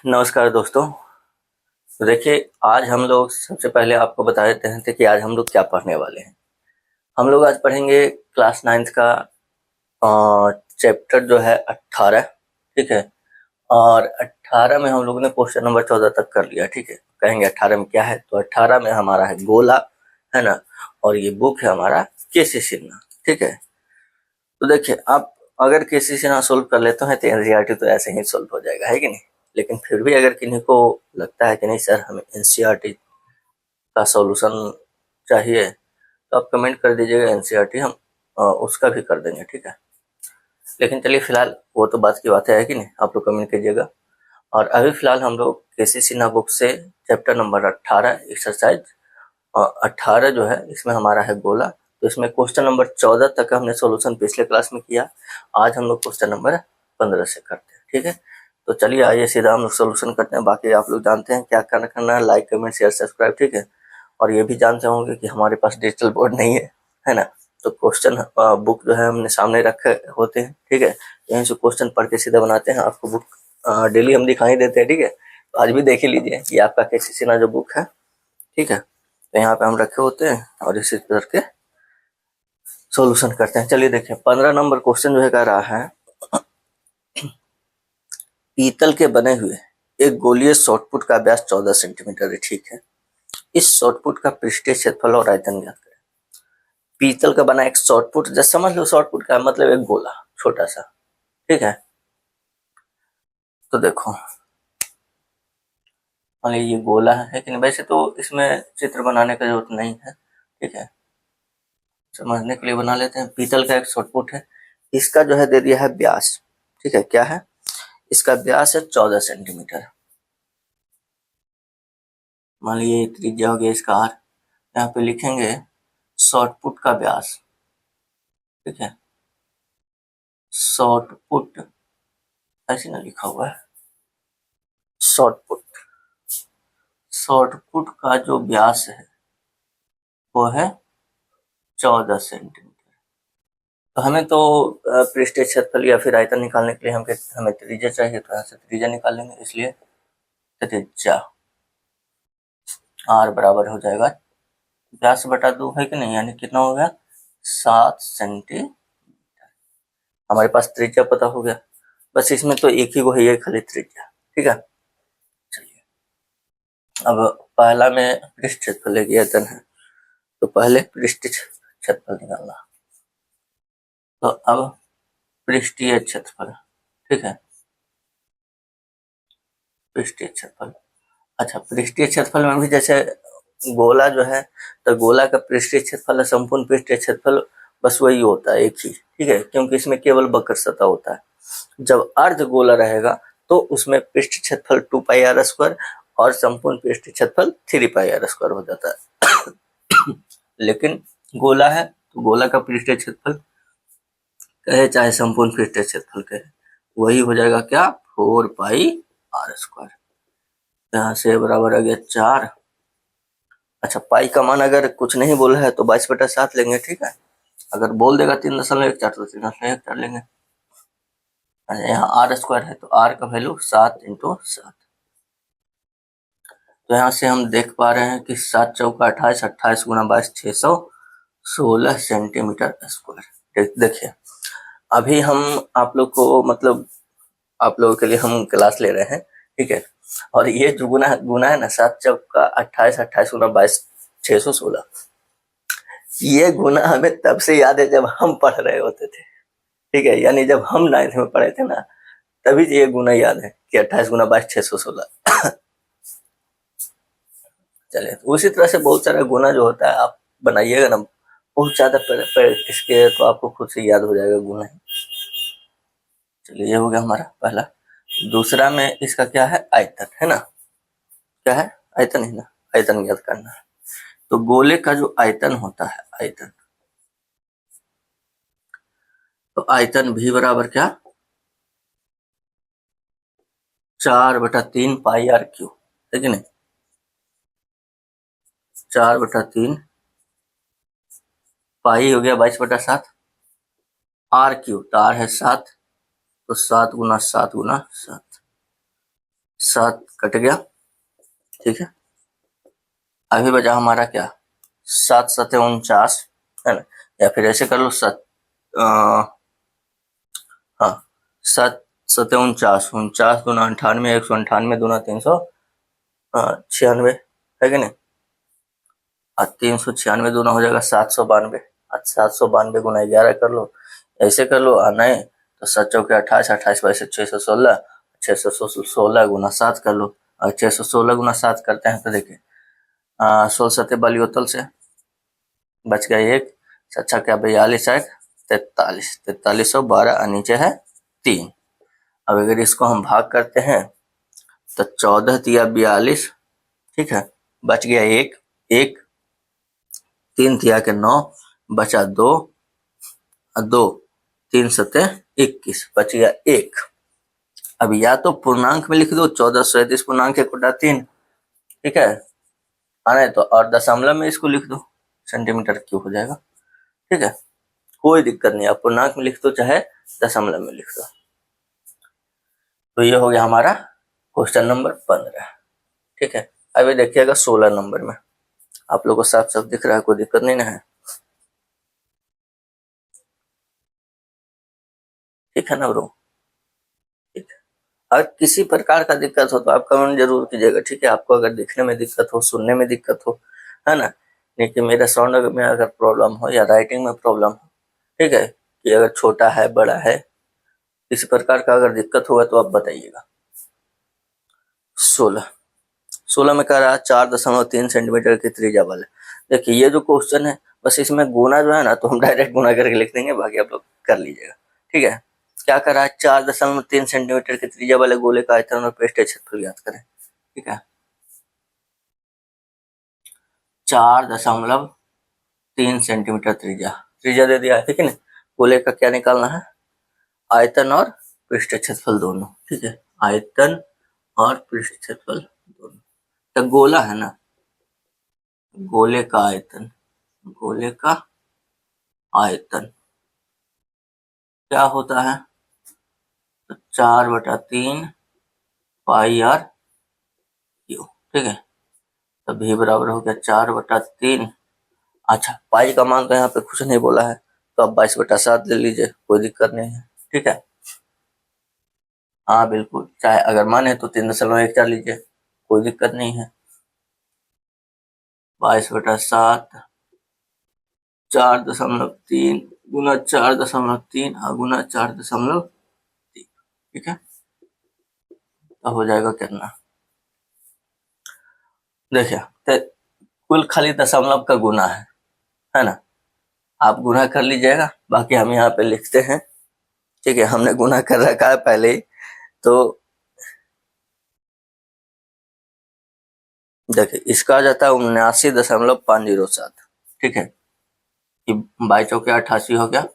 नमस्कार दोस्तों। तो देखिए, आज हम लोग सबसे पहले आपको बता देते हैं कि आज हम लोग क्या पढ़ने वाले हैं। हम लोग आज पढ़ेंगे क्लास 9th का चैप्टर जो है 18। ठीक है। और 18 में हम लोगों ने क्वेश्चन नंबर 14 तक कर लिया। ठीक है। कहेंगे 18 में क्या है, तो 18 में हमारा है गोला, है ना। और ये बुक है हमारा केसी सिन्हा। ठीक है। तो देखिए, आप अगर केसी सिन्हा सोल्व कर लेते हैं तो एनसीईआरटी तो ऐसे ही सोल्व हो जाएगा, है कि नहीं। लेकिन फिर भी अगर किन्हीं को लगता है कि नहीं सर हमें एनसीईआरटी का सॉल्यूशन चाहिए, तो आप कमेंट कर दीजिएगा, एनसीईआरटी हम उसका भी कर देंगे। ठीक है। लेकिन चलिए फिलहाल वो तो बात की बात है कि नहीं, आप लोग कमेंट कीजिएगा। और अभी फिलहाल हम लोग केसी सिन्हा बुक से चैप्टर नंबर 18 एक्सरसाइज 18 जो है, इसमें हमारा है गोला। तो इसमें क्वेश्चन नंबर 14 तक का हमने सॉल्यूशन पिछले क्लास में किया। आज हम लोग क्वेश्चन नंबर 15 से करते हैं। ठीक है। तो चलिए आइए सीधा हम लोग सोल्यूशन करते हैं। बाकी आप लोग जानते हैं क्या करना है, लाइक कमेंट शेयर सब्सक्राइब। ठीक है। और ये भी जानते होंगे कि हमारे पास डिजिटल बोर्ड नहीं है ना। तो क्वेश्चन बुक जो है हमने सामने रखे होते हैं। ठीक है। यहीं से क्वेश्चन पढ़ के सीधा बनाते हैं। आपको बुक डेली हम दिखाई देते हैं। ठीक है। तो आज भी देख ही लीजिए ये आपका केसी सिन्हा जो बुक है। ठीक है। तो यहाँ पे हम रखे होते हैं और इसी तरह के सॉल्यूशन करते हैं। चलिए देखिए, 15 नंबर क्वेश्चन जो है कह रहा है, पीतल के बने हुए एक गोलीय शॉर्टपुट का व्यास 14 सेंटीमीटर है। ठीक है। इस शॉर्टपुट का पृष्ठीय क्षेत्रफल और आयतन ज्ञात करें। पीतल का बना एक शॉर्टपुट, जैसे समझ लो शॉर्टपुट का मतलब एक गोला छोटा सा। ठीक है। तो देखो, मान लीजिए ये गोला है कि नहीं। वैसे तो इसमें चित्र बनाने का जरूरत नहीं है। ठीक है। समझने के लिए बना लेते हैं। पीतल का एक शॉर्टपुट है, इसका जो है दे दिया है व्यास। ठीक है। क्या है, इसका व्यास है 14 सेंटीमीटर। मान लीजिए त्रिज्या हो गया इसका आर। यहाँ पे लिखेंगे शॉर्टपुट का व्यास। ठीक है। शॉर्टपुट ऐसे ना लिखा हुआ है, शॉर्टपुट। शॉर्टपुट का जो व्यास है वो है 14 सेंटीमीटर। तो हमें तो पृष्ठीय क्षेत्रफल या फिर आयतन निकालने के लिए हमें त्रिज्या चाहिए, तो यहाँ से त्रिज्या निकाल लेंगे। इसलिए त्रिज्या आर बराबर हो जाएगा व्यास बटा 2, है कि नहीं। यानी कितना हो गया, 7 सेंटीमीटर। हमारे पास त्रिज्या पता हो गया। बस इसमें तो एक ही को है, ये खाली त्रिज्या। ठीक है। चलिए, अब पहला में पृष्ठ क्षेत्रफल है, आयतन है, तो पहले पृष्ठीय क्षेत्रफल निकालना। तो अब पृष्ठीय क्षेत्रफल। ठीक है। पृष्ठीय क्षेत्रफल, अच्छा पृष्ठीय क्षेत्रफल में भी जैसे गोला जो है, तो गोला का पृष्ठीय क्षेत्रफल संपूर्ण पृष्ठीय क्षेत्रफल बस वही होता है, एक ही। ठीक है। क्योंकि इसमें केवल वक्र सतह होता है। जब अर्ध गोला रहेगा तो उसमें पृष्ठ क्षेत्रफल 2 पाई आर स्क्वायर और संपूर्ण पृष्ठ क्षेत्रफल 3 पाई आर स्क्वायर हो जाता है। लेकिन गोला है तो गोला का पृष्ठीय क्षेत्रफल कहे चाहे संपूर्ण पृष्ठीय क्षेत्रफल कहे, वही हो जाएगा क्या, 4 पाई आर स्क्वायर। यहाँ से बराबर आ गया 4। अच्छा, पाई का मान अगर कुछ नहीं बोला है तो 22/7 लेंगे। ठीक है। अगर बोल देगा 3.14 तो 3.14 लेंगे। यहाँ आर स्क्वायर है तो आर का वैल्यू 7 × 7। तो यहाँ से हम देख पा रहे हैं कि 7 चौका 28, 28 गुना 22 616 सेंटीमीटर स्क्वायर। देखिए, अभी हम आप लोग को मतलब आप लोगों के लिए हम क्लास ले रहे हैं। ठीक है। और ये जो गुना गुना है ना, 7 चौका 28, 28 गुना 22 616, ये गुना हमें तब से याद है जब हम पढ़ रहे होते थे। ठीक है। यानी जब हम 9th में पढ़े थे ना, तभी ये गुना याद है कि 28 गुना 22 616। चलिए, तो उसी तरह से बहुत सारा गुना जो होता है आप बनाइएगा ना, बहुत ज्यादा प्रैक्टिस के तो आपको खुद से याद हो जाएगा गुना। चलिए, ये हो गया हमारा पहला। दूसरा में इसका क्या है, आयतन है ना। क्या है, आयतन है ना। आयतन ज्ञात करना है। तो गोले का जो आयतन होता है, आयतन, तो आयतन भी बराबर क्या, 4/3 पाई आर क्यू, है कि नहीं। 4/3 पाई हो गया 22/7, आर क्यू तो आर है 7, तो 7 गुना 7 गुना 7, 7 कट गया, ठीक है। अभी बचा हमारा क्या, 7 सते 49, है ना, या फिर ऐसे कर लो, हाँ 7 सते 49, 49 दूना 98, 198 दूना 396, है कि नहीं। और 396 दूना हो जाएगा 792, 792 गुना 11 कर लो, ऐसे कर लो। नहीं तो 7 चौके 28, 28 बाईस 616, 616 गुना 7 कर लो। और 616 गुना 7 करते हैं तो देखिए 16 सत्ते बलियोतल से बच गया 1, 7 क्या 42, 43, 4312 और नीचे है 3। अब अगर इसको हम भाग करते हैं तो 14 तिया 42, ठीक है, बच गया 1, 1 3 तिया के 9, बचा 2, 2 3 सत्ते 21, बच गया 1। अब या तो पूर्णांक में लिख दो 1437 पूर्णांक 1/3, ठीक है, आने तो, और दशमलव में इसको लिख दो, सेंटीमीटर क्यूब हो जाएगा, ठीक है, कोई दिक्कत नहीं। आप पूर्णांक में लिख दो चाहे दशमलव में लिख दो। तो ये हो गया हमारा क्वेश्चन नंबर 15, ठीक है। अभी देखिएगा 16 नंबर में, आप लोगों को साफ साफ दिख रहा है, कोई दिक्कत नहीं ना है, ठीक है ना ब्रो, ठीक है। अगर किसी प्रकार का दिक्कत हो तो आप कमेंट जरूर कीजिएगा, ठीक है। आपको अगर दिखने में दिक्कत हो, सुनने में दिक्कत हो, है ना, नहीं कि मेरा साउंड में अगर प्रॉब्लम हो या राइटिंग में प्रॉब्लम हो, ठीक है, कि अगर छोटा है बड़ा है, किसी प्रकार का अगर दिक्कत होगा तो आप बताइएगा। 16 में कह रहा है 4.3 सेंटीमीटर की त्रिज्या वाले। देखिए ये जो क्वेश्चन है, बस इसमें गुना जो है ना, तो हम डायरेक्ट गुना करके लिख देंगे, बाकी आप लोग कर लीजिएगा, ठीक है। क्या कर रहा है, 4.3 सेंटीमीटर की त्रिज्या वाले गोले का आयतन और पृष्ठीय क्षेत्रफल ज्ञात करें, ठीक है। 4.3 सेंटीमीटर त्रिज्या, त्रिज्या दे दिया है, ठीक है ना। गोले का क्या निकालना है, आयतन और पृष्ठीय क्षेत्रफल दोनों, ठीक है, आयतन और पृष्ठीय क्षेत्रफल दोनों। तो गोला है ना, गोले का आयतन, गोले का आयतन क्या होता है, तो 4/3 पाई आर क्यू, ठीक है। तो भी बराबर हो गया 4/3। अच्छा, पाई का मान तो यहाँ पे कुछ नहीं बोला है, तो अब 22/7 ले लीजिए, कोई दिक्कत नहीं है, ठीक है। हाँ बिल्कुल, चाहे अगर माने तो 3.14 लीजिए, कोई दिक्कत नहीं है। 22/7 4.3 गुना 4.3 गुना 4.3, ठीक है। तो हो जाएगा कितना, देखिए तो कुल खाली दशमलव का गुना है ना, आप गुना कर लीजिएगा, बाकी हम यहाँ पे लिखते हैं, ठीक है। हमने गुना कर रखा है पहले ही, तो देखिए इसका आ जाता है 79.507, ठीक है, कि 22 हो गया,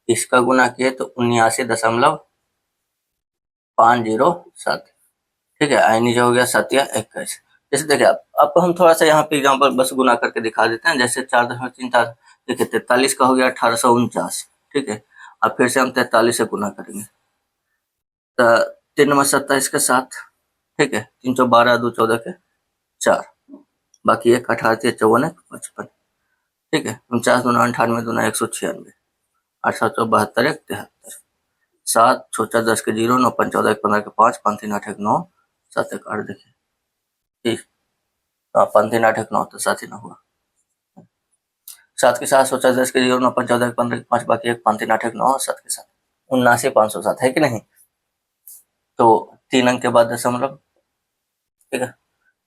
इसका गुना किए तो 79.507, ठीक है। आई नीचे हो गया 7 या 21। जैसे देखिए अब हम थोड़ा सा यहाँ पे एग्जाम्पल बस गुना करके दिखा देते हैं, जैसे 4.3 था, देखिए 43 का हो गया 1849, ठीक है। अब फिर से हम 43 से गुना करेंगे, तो 3 × 27 के 7, ठीक है, 312 2 14 के 4, बाकी 1 18 3 54 55, ठीक है। 49 2 98 2 196, 8 7 72 1 73, 7 छोटा 10 के 0 9 5 14 1 15 के 5 5 3 8 1 9 7 1 8, देखिए ठीक, 5 3 8 1 9 तो 7 ही ना हुआ, 7 के 7 सोचा 10 के 0 9 5 14 1 15 के 5, बाकी 1 5 3 8 1 9 7 के 7, 79,507 है कि नहीं। तो 3 अंक के बाद दशमलव, ठीक है,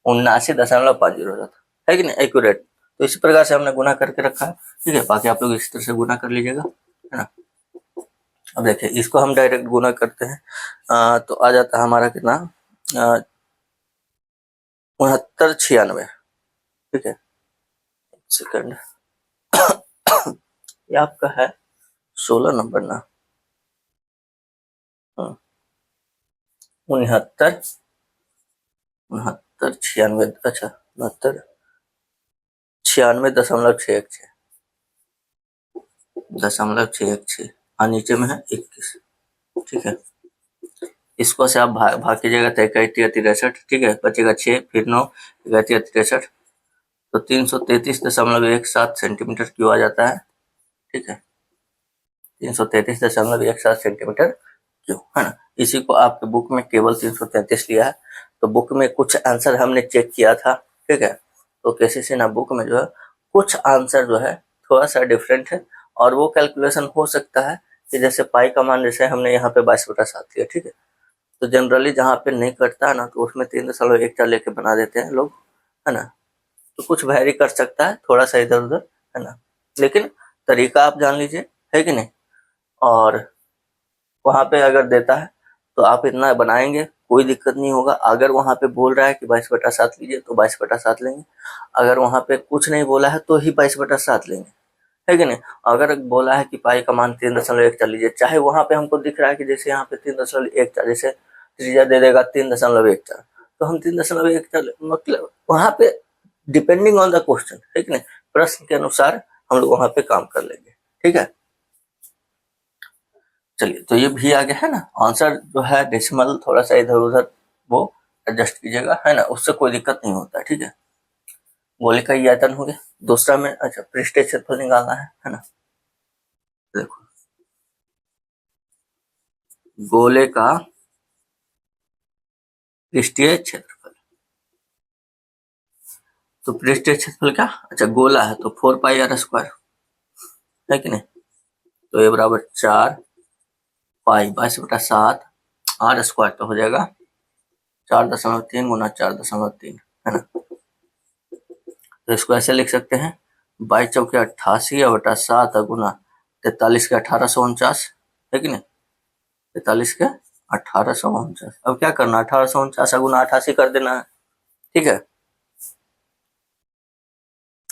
79.507 है कि नहीं, एक्यूरेट। तो इसी प्रकार से हमने गुना करके रखा है, ठीक है, बाकी आप लोग इस तरह से गुना कर लीजिएगा, है ना। अब देखिए इसको हम डायरेक्ट गुना करते हैं, तो आ जाता है हमारा कितना, 6996, ठीक है, सेकंड ये आपका है 16 नंबर ना, 69 69 96, अच्छा 69 96.616 0.616 और नीचे में है 21, ठीक है। इसको से आप भाग कीजिएगा तो 61 ठीक है, बचेगा 6, फिर 9, 61 तो 333.17 सेंटीमीटर क्यूब आ जाता है। ठीक है, 333.17 क्यूब, है ना। इसी को आपके बुक में केवल 333 लिया है, तो बुक में कुछ आंसर हमने चेक किया था। ठीक है, तो केसीसी ना बुक में जो है कुछ आंसर जो है थोड़ा सा डिफरेंट है, और वो कैलकुलेशन हो सकता है कि जैसे पाई का मान जैसे हमने यहाँ पे 22/7 लिया। ठीक है, तो जनरली जहाँ पे नहीं कटता है ना, तो उसमें 3.1 लेके बना देते हैं लोग, है ना। तो कुछ वैरी कर सकता है थोड़ा सा इधर उधर, है ना, लेकिन तरीका आप जान लीजिए, है कि नहीं। और वहां पे अगर देता है तो आप इतना बनाएंगे, कोई दिक्कत नहीं होगा। अगर वहां पे बोल रहा है कि 22/7 लीजिए तो 22/7 लेंगे, अगर वहां पे कुछ नहीं बोला है तो ही 22/7 लेंगे, है कि नहीं। अगर बोला है कि पाई का मान 3.1 लीजिए, चाहे वहां पे हमको दिख रहा है कि जैसे यहाँ पे 3.1, जैसे त्रिज्या दे देगा 3.1, तो हम 3.1 मतलब वहां पे डिपेंडिंग ऑन द क्वेश्चन, है कि नहीं, प्रश्न के अनुसार हम लोग वहां पे काम कर लेंगे। ठीक है, चलिए, तो ये भी आ गया है ना आंसर। जो है डेसिमल थोड़ा सा इधर उधर वो एडजस्ट कीजिएगा, है ना, उससे कोई दिक्कत नहीं होता है। ठीक है, गोले का ये आयतन हो गया। दूसरा में अच्छा पृष्ठीय क्षेत्रफल निकालना है ना। देखो, गोले का पृष्ठीय क्षेत्रफल, तो पृष्ठीय क्षेत्रफल क्या, अच्छा गोला है तो 4πr², है कि नहीं। तो ये बराबर 4 पाई 22/7 r² तो हो जाएगा 4.3 गुना 4.3, है ना। तो इसको ऐसे लिख सकते हैं, 22×88 गुना 43×1849, है कि नहीं, 43×1849। अब क्या करना, 1849 गुना 88 कर देना है। ठीक है,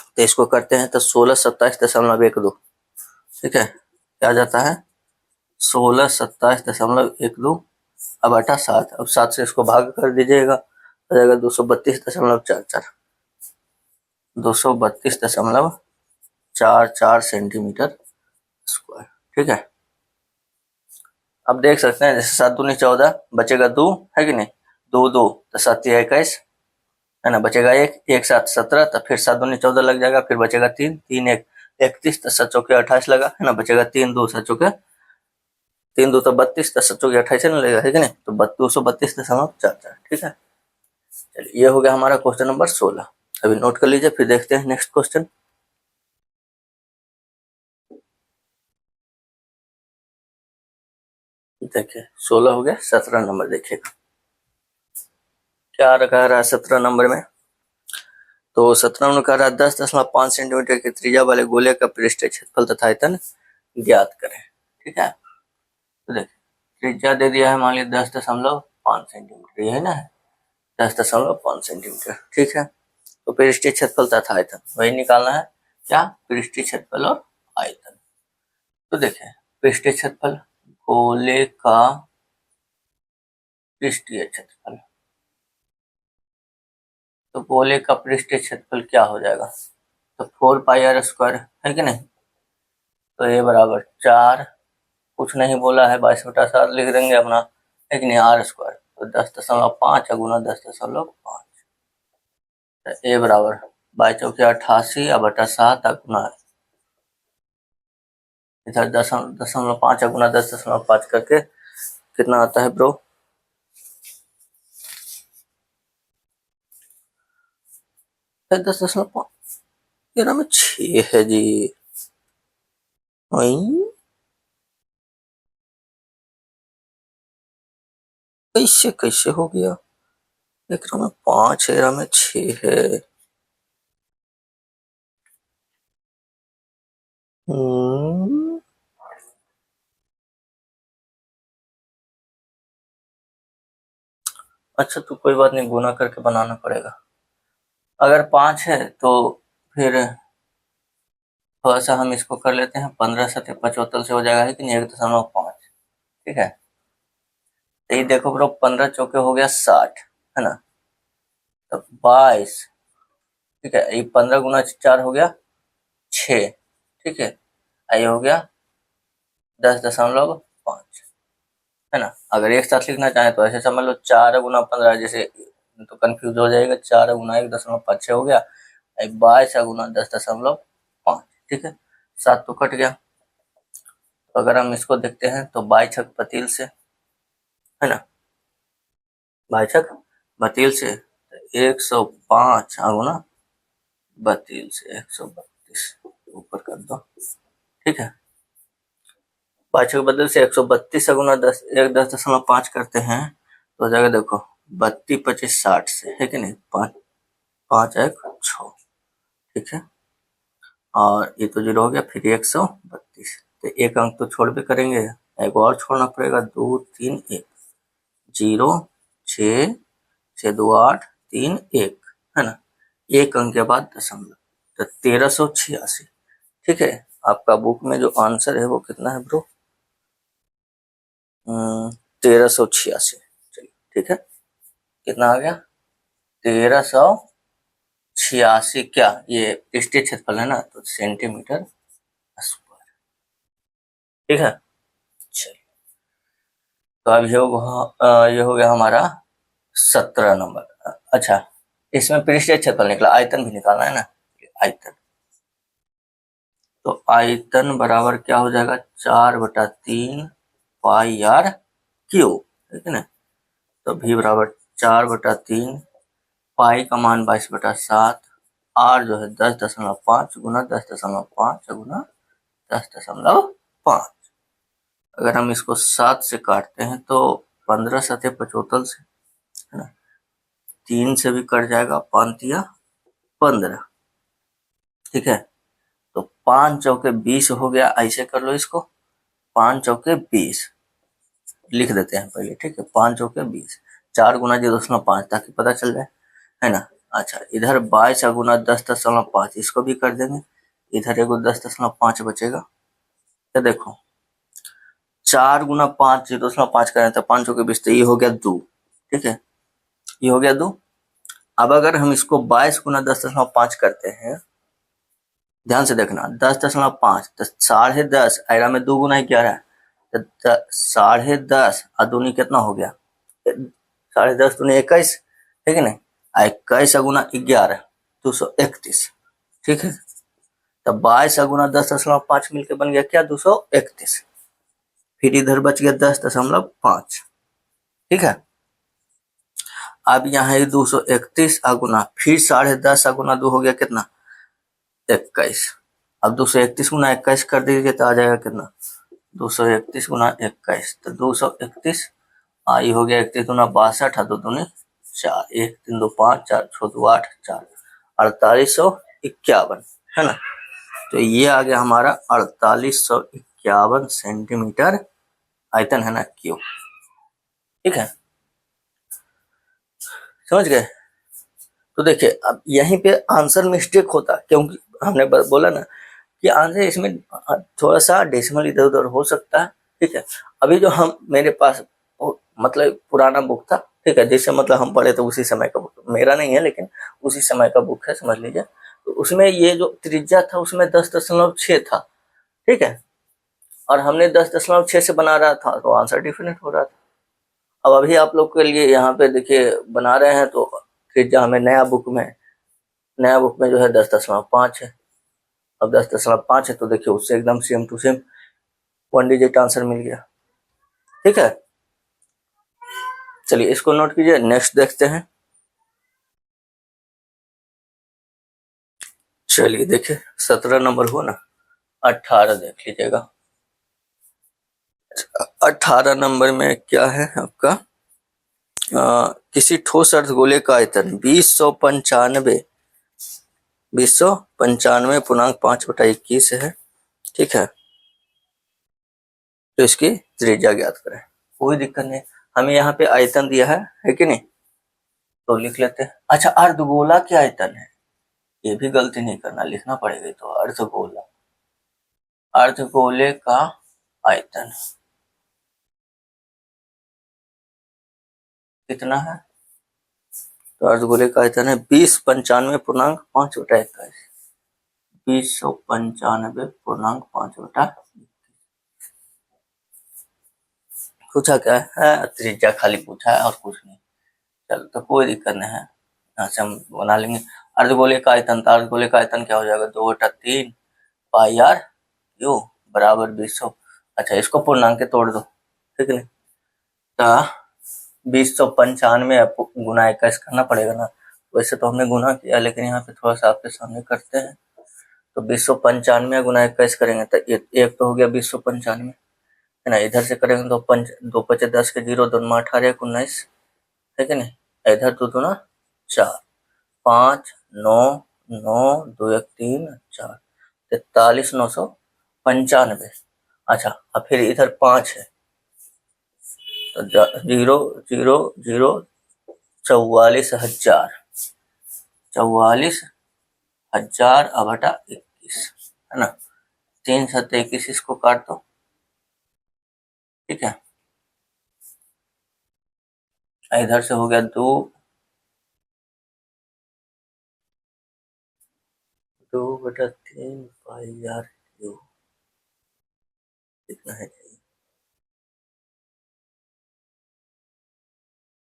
तो इसको करते हैं तो 1627.12। ठीक है, क्या जाता है 1627.12। अब 7, अब 7 से इसको भाग कर दीजिएगा, हो जाएगा 232.44, 232.44 सेंटीमीटर स्क्वायर। ठीक है, अब देख सकते हैं जैसे 7 दूनी 14, बचेगा 2, है कि नहीं, 2 2 तो 7 21, है ना, बचेगा 1, 1 7 17, तो फिर 7 दूनी 14 लग जाएगा, फिर बचेगा 3 3 1 31, तो 7 चौके 28 लगा, है ना, बचेगा 3 2 7 चौके 3 2 तो 32, तो 7 चौके 28 नहीं लगेगा, है कि नहीं, तो 232.44। ठीक है, चलिए ये हो गया हमारा क्वेश्चन नंबर 16। अभी नोट कर लीजिए, फिर देखते हैं नेक्स्ट क्वेश्चन। देखिए 16 हो गया, 17 नंबर देखिएगा क्या रखा रहा है 17 नंबर में। तो 17 में कह रहा है 10.5 सेंटीमीटर की त्रिज्या वाले गोले का पृष्ठीय क्षेत्रफल तथा आयतन ज्ञात करें। ठीक है, तो देखिए त्रिज्या दे दिया है, मान लीजिए 10.5 सेंटीमीटर, ये है ना, 10.5 सेंटीमीटर। ठीक है, तो पृष्ठीय क्षेत्रफल तथा आयतन वही निकालना है, क्या, पृष्ठीय क्षेत्रफल और आयतन। तो देखिए पृष्ठीय क्षेत्रफल, गोले का पृष्ठीय क्षेत्रफल, तो गोले का पृष्ठीय क्षेत्रफल क्या हो जाएगा, तो 4πr², है कि नहीं। तो ये बराबर 4, कुछ नहीं बोला है 22/7 लिख देंगे अपना, है कि नहीं, r², तो 10.5 गुना 10.5, ए बराबर 22×88 या बटा 7 गुना, इधर 10.5 गुना 10.5 करके कितना आता है ब्रो, 10.5, तेरह में 6 है जी। कैसे कैसे हो गया, एक में 5 है, में 6 है। अच्छा तो कोई बात नहीं, गुना करके बनाना पड़ेगा। अगर 5 है तो फिर थोड़ा सा हम इसको कर लेते हैं, 15 से 75 से हो जाएगा, है कि नहीं, 1.5। ठीक है, तो ये देखो ब्रो, 15 चौके हो गया 60, है ना, तो 22। ठीक है, ये 15 गुना 4 हो गया 6। ठीक है, ये हो गया 10.5, है ना। अगर एक साथ लिखना चाहें तो ऐसे समझ लो 4 गुना 15, जैसे तो कंफ्यूज हो जाएगा। 4 गुना 1.5 हो गया, 22 गुना 10.5, ठीक है। 7 तो कट गया। तो अगर हम इसको देखते हैं तो 22 छक पतील से, है ना, 22 छक बतील से 105 गुना बतील से 132 ऊपर कर दो, ठीक है। 5 के बदल से 132 गुना 10.5 करते हैं तो हो जाएगा, देखो 32 25 60 से, है कि नहीं, 5 5 1 6, ठीक है। और ये तो 0 हो गया, फिर 132, तो एक अंक तो छोड़ भी करेंगे, एक और छोड़ना पड़ेगा, 2 3 1, 0 6 6 2 8 3 1, है ना। एक अंक के बाद दशमलव, तो 1386, ठीक है। आपका बुक में जो आंसर है वो कितना है ब्रो? 1386, चलिए ठीक है। कितना आ गया? 1386, क्या ये पृष्ठीय क्षेत्रफल है ना, तो सेंटीमीटर स्क्वायर, ठीक है। चलिए, तो अब ये हो गया हमारा 17 नंबर। अच्छा, इसमें पृष्ठीय क्षेत्रफल निकला, आयतन भी निकालना है ना। आयतन, तो आयतन बराबर क्या हो जाएगा? 4/3 पाई आर क्यूब, ठीक है ना। तो भी बराबर 4/3, पाई का मान 22/7, आर जो है 10.5 गुना 10.5 गुना 10.5। अगर हम इसको 7 से काटते हैं तो 15 सतह 75 से, है ना, 3 से भी कट जाएगा, 5 या 15, ठीक है। तो 5 चौके 20 हो गया, ऐसे कर लो इसको, 5 चौके 20 लिख देते हैं पहले, ठीक है। 5 चौके 20, 4 गुना 0.5 ताकि पता चल जाए, है ना। अच्छा, इधर 22 गुना 10.5 इसको भी कर देंगे, इधर एगो 10.5 बचेगा। तो देखो 4 गुना 5 0.5 करें तो 5 चौके 20, तो ये हो गया 2, ठीक है, ये हो गया 2। अब अगर हम इसको 22 गुना 10.5 करते हैं, ध्यान से देखना, 10.5 तो 10.5, आयरा में 2 गुना 11, तो 10.5 और दूनी कितना हो गया? 10.5 दूनी 21, ठीक है ना। 21 गुना 11 231, ठीक है। तो 22 गुना 10.5 मिलकर बन गया क्या? 231। फिर इधर बच गया 10.5, ठीक है। अब यहाँ है 231 गुना, फिर 10.5 गुना 2 हो गया कितना? 21। अब 231 गुना 21 कर दीजिए तो आ जाएगा कितना? 231 गुना 21, तो 231 आई हो गया, 31 दूना 62, 2 दूनी 4, 1 3 2 5 4 6 2 8 4, 4851, है ना। तो ये आ गया हमारा 4851 सेंटीमीटर आयतन, है ना, क्यूब, ठीक है। समझ गए? तो देखिए अब यहीं पे आंसर मिस्टेक होता, क्योंकि हमने बोला ना कि आंसर इसमें थोड़ा सा डेसिमल इधर उधर हो सकता है, ठीक है। अभी जो हम मेरे पास मतलब पुराना बुक था, ठीक है, जैसे मतलब हम पढ़े तो उसी समय का बुक, मेरा नहीं है लेकिन उसी समय का बुक है, समझ लीजिए। तो उसमें ये जो त्रिज्या था उसमें 10.6 था, ठीक है, और हमने 10.6 से बना रहा था तो आंसर डिफरेंट हो रहा था। अब अभी आप लोग के लिए यहाँ पे देखिए बना रहे हैं, तो त्रिज्या हमें नया बुक में जो है 10.5 है। अब 10.5 है तो देखिए उससे एकदम same to same 1 digit answer मिल गया, ठीक है। चलिए इसको नोट कीजिए, नेक्स्ट देखते हैं। चलिए देखिए 17 नंबर हुआ ना, 18 देख लीजिएगा। 18 नंबर में क्या है आपका? किसी ठोस अर्धगोले का आयतन 2095 पूर्णांक 5/21 है, ठीक है। तो इसकी त्रिज्या ज्ञात करें। कोई दिक्कत नहीं, हमें यहाँ पे आयतन दिया है कि नहीं, तो लिख लेते हैं। अच्छा, अर्धगोला क्या आयतन है, ये भी गलती नहीं करना, लिखना पड़ेगा। तो अर्धगोले का आयतन कितना है? तो अर्धगोले का आयतन है 2095 पूर्णांक 5/21, 2095 पूर्णांक 5/, पूछा क्या है, त्रिज्या खाली पूछा है और कुछ नहीं। चलो तो कोई दिक्कत नहीं है, यहाँ से हम बना लेंगे। अर्धगोले का आयतन, तो अर्धगोले का आयतन क्या हो जाएगा, 2/3 पाई आर क्यू बराबर 200। अच्छा इसको पूर्णांक के तोड़ दो, ठीक है। तो 295 गुना 21 करना पड़ेगा ना। वैसे तो हमने गुना किया, लेकिन यहाँ पे थोड़ा सा आपके सामने करते हैं। तो 295 गुना 21 करेंगे तो एक तो हो गया 295, है ना। इधर से करेंगे तो दो पचे 10 के 0, 2 18 1 19, है कि नहीं। इधर दो दूना 4, 5 9 9 2 1 3 4, 43,995। अच्छा अब फिर इधर 5 है, तो 0 0 0 44,000, 44,000 बटा 21, है ना। 3 7 21, इसको काट दो, ठीक है। इधर से हो गया 2/3 पाई आर क्यू, कितना है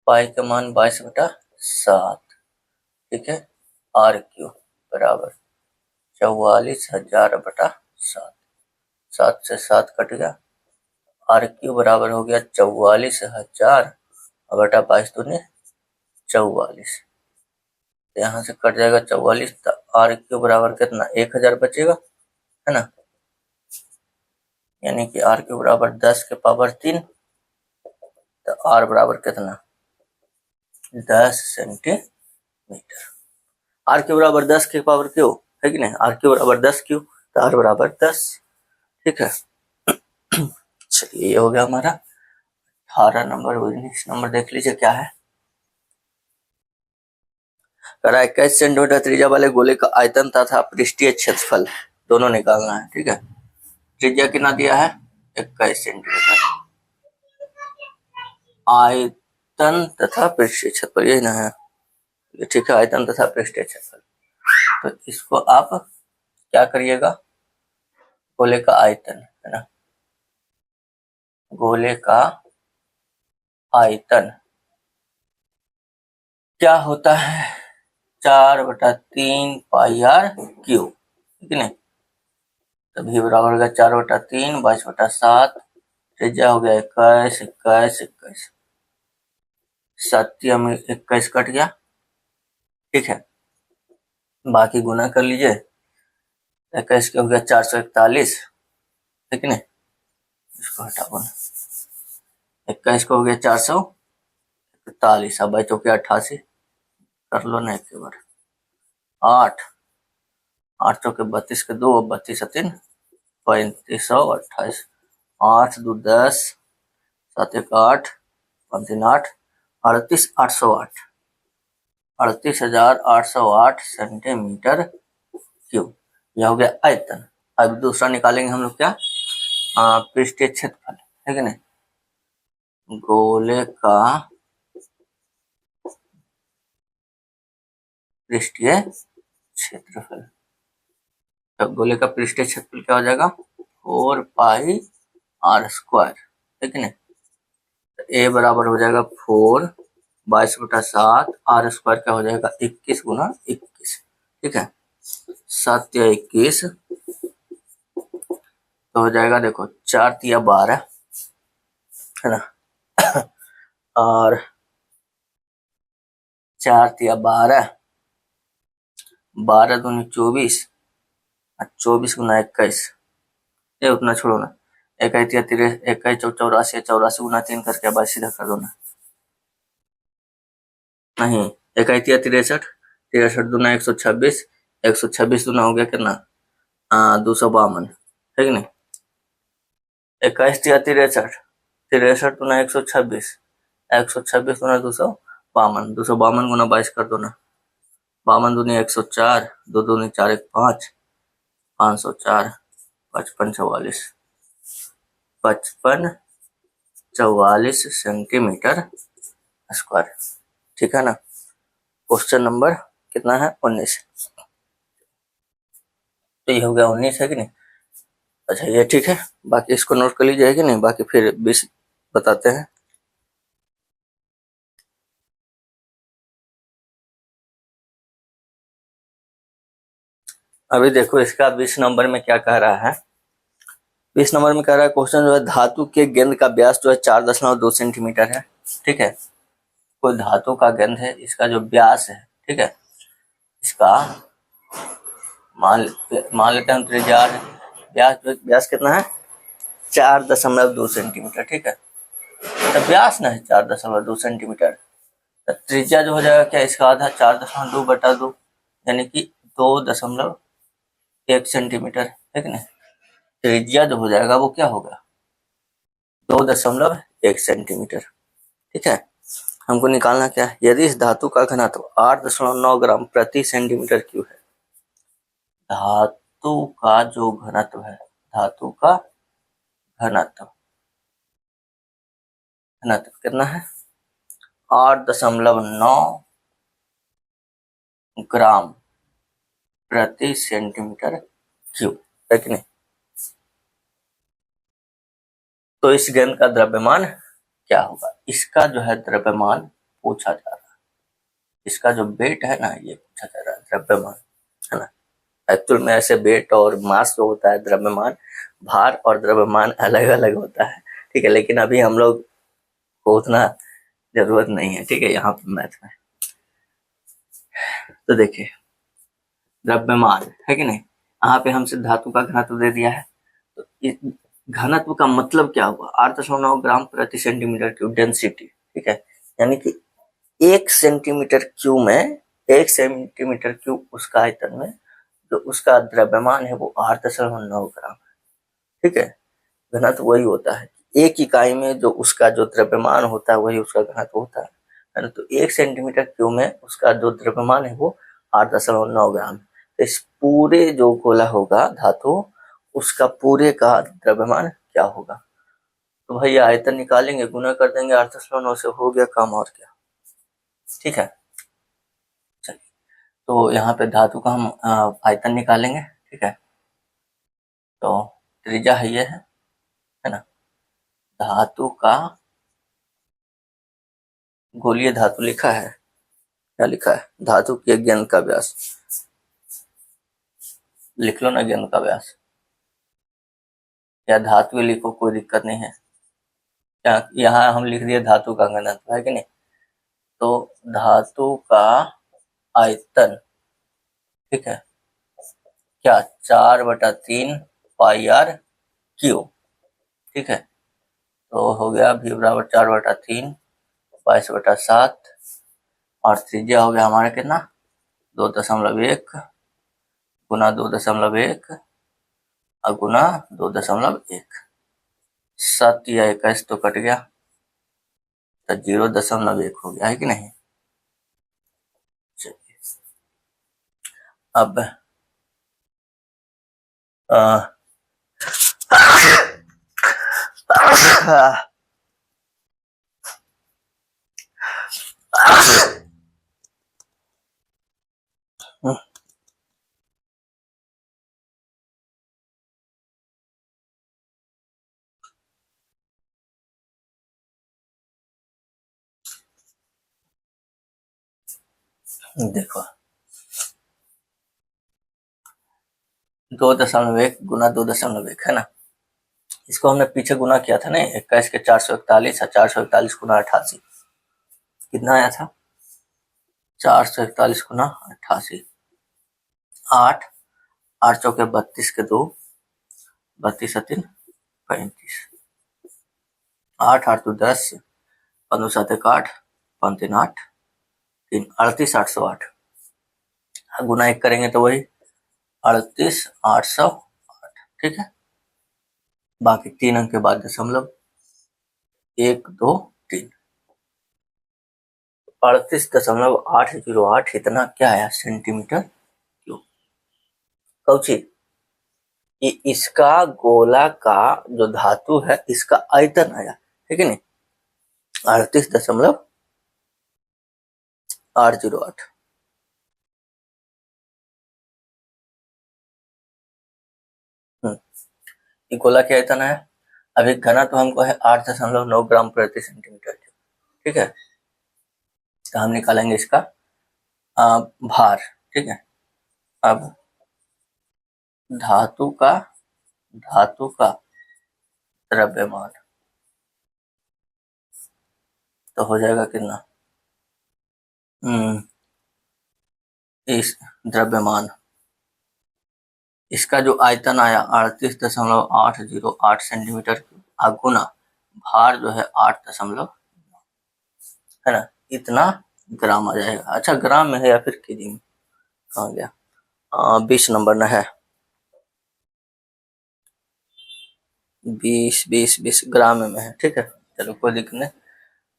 पाई का मान 22/7, ठीक है। आर क्यू बराबर 44,000/7, 7 से 7 कट गया। आर क्यू बराबर हो गया 44,000 बटा 22 दूनी 44, यहाँ से कट जाएगा 44, तो आर क्यू बराबर कितना 1,000 बचेगा, है ना। यानी कि आर क्यू बराबर 10 के पावर 3, तो आर बराबर कितना 10 सेंटीमीटर। आर क्यू बराबर 10 के पावर क्यू, है कि नहीं। आर क्यू बराबर 10 क्यू, तो आर बराबर 10, ठीक है। चलिए ये हो गया हमारा 18 नंबर। 19 नंबर देख लीजिए क्या है। 21 सेंटीमीटर त्रिज्या वाले गोले का आयतन तथा पृष्ठीय क्षेत्रफल दोनों निकालना है, ठीक है। त्रिज्या कितना दिया है 21 सेंटीमीटर, आयतन तथा पृष्ठीय क्षेत्रफल यही ना है, ठीक है। आयतन तथा पृष्ठीय क्षेत्रफल, तो इसको आप क्या करिएगा, गोले का आयतन, है ना। गोले का आयतन क्या होता है 4/3 पाई आर क्यू, ठीक है। तो भी बराबर हो गया 4/3 22/7, त्रिज्या हो गया 21 21 21, सत्य में 21 कट गया, ठीक है। बाकी गुना कर लीजिए, 21 के हो गया 441, ठीक है। इसको हटाओ ना, 21 को हो गया 441, अब बचो के 88, कर लो ना एक बार। 8 8 चौके 32 के 2, 32 3 3528, 8 2 10, 7 1 8, 5 3 8, 38,808, 38,808 सेंटीमीटर क्यूब, यह हो गया आयतन। अब दूसरा निकालेंगे हम लोग क्या, पृष्ठीय क्षेत्रफल, है कि नहीं। गोले का पृष्ठीय क्षेत्रफल, तो गोले का पृष्ठीय क्षेत्रफल क्या हो जाएगा 4 पाई आर स्क्वायर, है कि नहीं। तो ए बराबर हो जाएगा 4 22/7, आर स्क्वायर क्या हो जाएगा 21 गुना 21, ठीक है। 7 या 21, तो हो जाएगा देखो 4 या 12, है ना। और 4 या 12, 12 दूनी 24, 24 गुना 21, ये उतना छोड़ो ना। 21 या 83, 21 84, 84 गुना 3 करके अब सीधा कर दो ना। नहीं, 21 या 63, 63 दूना 126, 126 दूना हो गया कितना 252, है कि नहीं। 21 या 63, 63 दूना 126, 126 दूना 252, 252 गुना 22 कर दो ना। 52 दूनी 104, 2 दूनी 4 1 5, 504, 55 44, 55 44 सेंटीमीटर स्क्वायर, ठीक है ना। क्वेश्चन नंबर कितना है 19, तो ये हो गया 19, है कि नहीं। अच्छा ये ठीक है, बाकी इसको नोट कर लीजिए, है कि नहीं। बाकी फिर 20 बताते हैं। अभी देखो इसका 20 नंबर में क्या कह रहा है। 20 नंबर में कह रहा है क्वेश्चन जो है, धातु के गेंद का व्यास जो है 4.2 सेंटीमीटर है। ठीक है, कोई धातु का गेंद है, इसका जो व्यास है, ठीक है, इसका मान लेते हैं त्रिज्या है। व्यास कितना है? 4.2 सेंटीमीटर। ठीक है, तो व्यास ना है 4.2 सेंटीमीटर, तो त्रिज्या जो हो जाएगा क्या, इसका आधा 4.2/2, यानी कि 2.1 सेंटीमीटर। ठीक है ना, त्रिज्या जो हो जाएगा वो क्या होगा, 2.1 सेंटीमीटर। ठीक है, हमको निकालना क्या है, यदि इस धातु का घनत्व 8.9 ग्राम प्रति सेंटीमीटर क्यूब है। धातु का जो घनत्व है, धातु का घनत्व घनत्व कितना है, 8.9 ग्राम प्रति सेंटीमीटर क्यूब, है कि नहीं। तो इस गेंद का द्रव्यमान क्या होगा, इसका जो है द्रव्यमान पूछा जा रहा है। इसका जो वेट है ना, ये पूछा जा रहा है, द्रव्यमान, है ना। एक्चुअल में ऐसे वेट और मास जो होता है, द्रव्यमान, भार और द्रव्यमान अलग अलग होता है। ठीक है, लेकिन अभी हम लोग को उतना जरूरत नहीं है। ठीक है, यहाँ पे मैथ में तो देखिए द्रव्यमान है कि नहीं, यहाँ पे हमसे धातु का घनत्व दे दिया है, तो इस घनत्व का मतलब क्या हुआ, 8.9 ग्राम प्रति सेंटीमीटर क्यूब डेंसिटी। ठीक है, यानी कि 1 सेंटीमीटर क्यूब उसका आयतन में जो उसका द्रव्यमान है वो 8.9 ग्राम है। ठीक है, घनत्व वही होता है, एक इकाई में जो उसका जो द्रव्यमान होता है वही उसका घनत्व होता है ना। तो 1 सेंटीमीटर क्यूब में उसका जो द्रव्यमान है वो 8.9 ग्राम। तो इस पूरे जो गोला होगा धातु, उसका पूरे का द्रव्यमान क्या होगा, तो भैया आयतन निकालेंगे, गुना कर देंगे 8.9 से, हो गया काम, और क्या। ठीक है, चलिए, तो यहाँ पे धातु का हम आयतन निकालेंगे। ठीक है, तो त्रिज्या है ये है ना, धातु का, गोलीय धातु लिखा है, क्या लिखा है, धातु के गेंद का व्यास, लिख लो ना गेंद का व्यास, या धातु लिखो, कोई दिक्कत नहीं है। यहाँ हम लिख दिए धातु का घनत्व, है कि नहीं। तो धातु का आयतन, ठीक है, क्या, 4/3 πr क्यू। ठीक है, तो हो गया v बराबर 4/3, 22/7, और त्रिज्या हो गया हमारा कितना, 2.1 गुना 2.1 और गुना 2.1, 7 या 21 तो कट गया, तो 0.1 हो गया, है कि नहीं। चलिए, अब देखो 2.1 गुना 2.1 है ना, इसको हमने पीछे गुना किया था ना, 21 के 441 है, 441 गुना 88, कितना आया था, 441 गुना 88, 8, 8 चौके 32 के 2, 32 3 35, 8 8 तो 10, 15 7 1 8, 5 3 8, 3 38 808, गुना 1 करेंगे तो वही 38 808। ठीक है, बाकी 3 अंक के बाद दशमलव, 1 2 3, 38.808, इतना क्या आया, सेंटीमीटर क्यूब। कौची, ये इसका गोला का जो धातु है इसका आयतन आया, ठीक है नहीं, 38.808। ये गोला क्या आयतन है, अभी घनत्व हमको है 8.9 ग्राम प्रति सेंटीमीटर क्यूब, ठीक है। तो हम निकालेंगे इसका भार, ठीक है। अब धातु का द्रव्यमान तो हो जाएगा कितना, इस द्रव्यमान, इसका जो आयतन आया 38.808 सेंटीमीटर गुना भार जो है 8 है ना, इतना ग्राम आ जाएगा। अच्छा, ग्राम में है या फिर केजी में, कहाँ गया, 20 नंबर न है, 20 ग्राम में है, ठीक है। चलो कोई दिक्कत नहीं।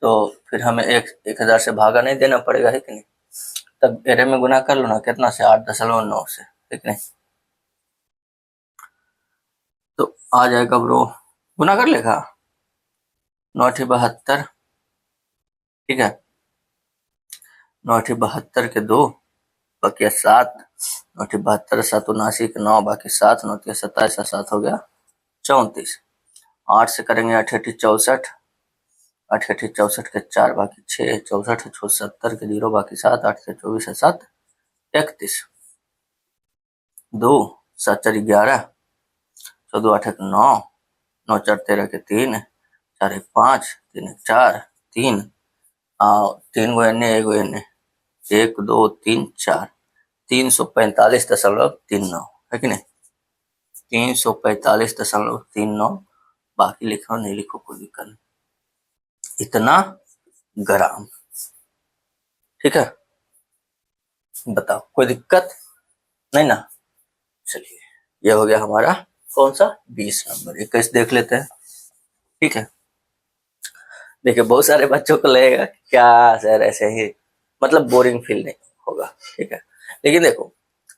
तो फिर हमें 1000 से भागा नहीं देना पड़ेगा, है कि नहीं। तब एरे में गुना कर लो ना, कितना से, 8.9 से, ठीक नहीं। तो आ जाएगा ब्रो, गुना कर लेगा, 9×72, ठीक है। 9×72 के 2 बाकी 7, 9×72 779 के 9 बाकी 7, 9 27 7 हो गया 34। 8 से करेंगे 8 64, 8 64 के 4 बाकी 6, 64 70 के 0 बाकी 7, 8 से 24 7 31, 2 7 4 11, 14 8 9, 9 4 13 के 3, 4 1 5, 3 1 4, 3 3 गो एने 1 गो एने, 1 2 3 4, 345.39 है कि नहीं, 345.39, बाकी लिखो नहीं लिखो कोई दिक्कत नहीं, इतना ग्राम, ठीक है। बताओ कोई दिक्कत नहीं ना। चलिए, ये हो गया हमारा कौन सा, 20 नंबर। 21 देख लेते हैं, ठीक है। देखिए बहुत सारे बच्चों को लगेगा क्या सर ऐसे ही, मतलब बोरिंग फील नहीं होगा, ठीक है। लेकिन देखो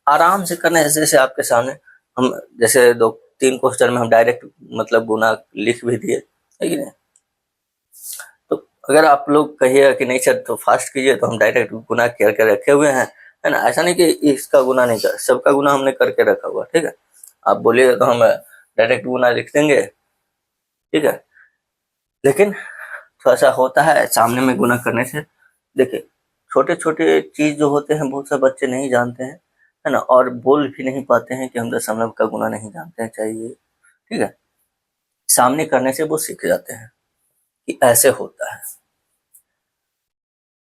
आराम से करना है, जैसे आपके सामने हम जैसे 2-3 क्वेश्चन में हम डायरेक्ट मतलब गुना लिख भी दिए, है कि नहीं। तो अगर आप लोग कहिएगा कि नहीं सर तो फास्ट कीजिए, तो हम डायरेक्ट गुना करके रखे हुए हैं, है ना। ऐसा नहीं कि इसका गुना नहीं कर, सबका गुना हमने करके रखा हुआ, ठीक है। आप बोलिएगा तो हम डायरेक्ट गुना लिख देंगे, ठीक है। लेकिन थोड़ा सा होता है सामने में गुना करने से, देखिए छोटे छोटे चीज जो होते हैं बहुत से बच्चे नहीं जानते हैं, है ना, और बोल भी नहीं पाते हैं कि हम दशमलव का गुना नहीं जानते हैं चाहिए, ठीक है। सामने करने से वो सीख जाते हैं कि ऐसे होता है।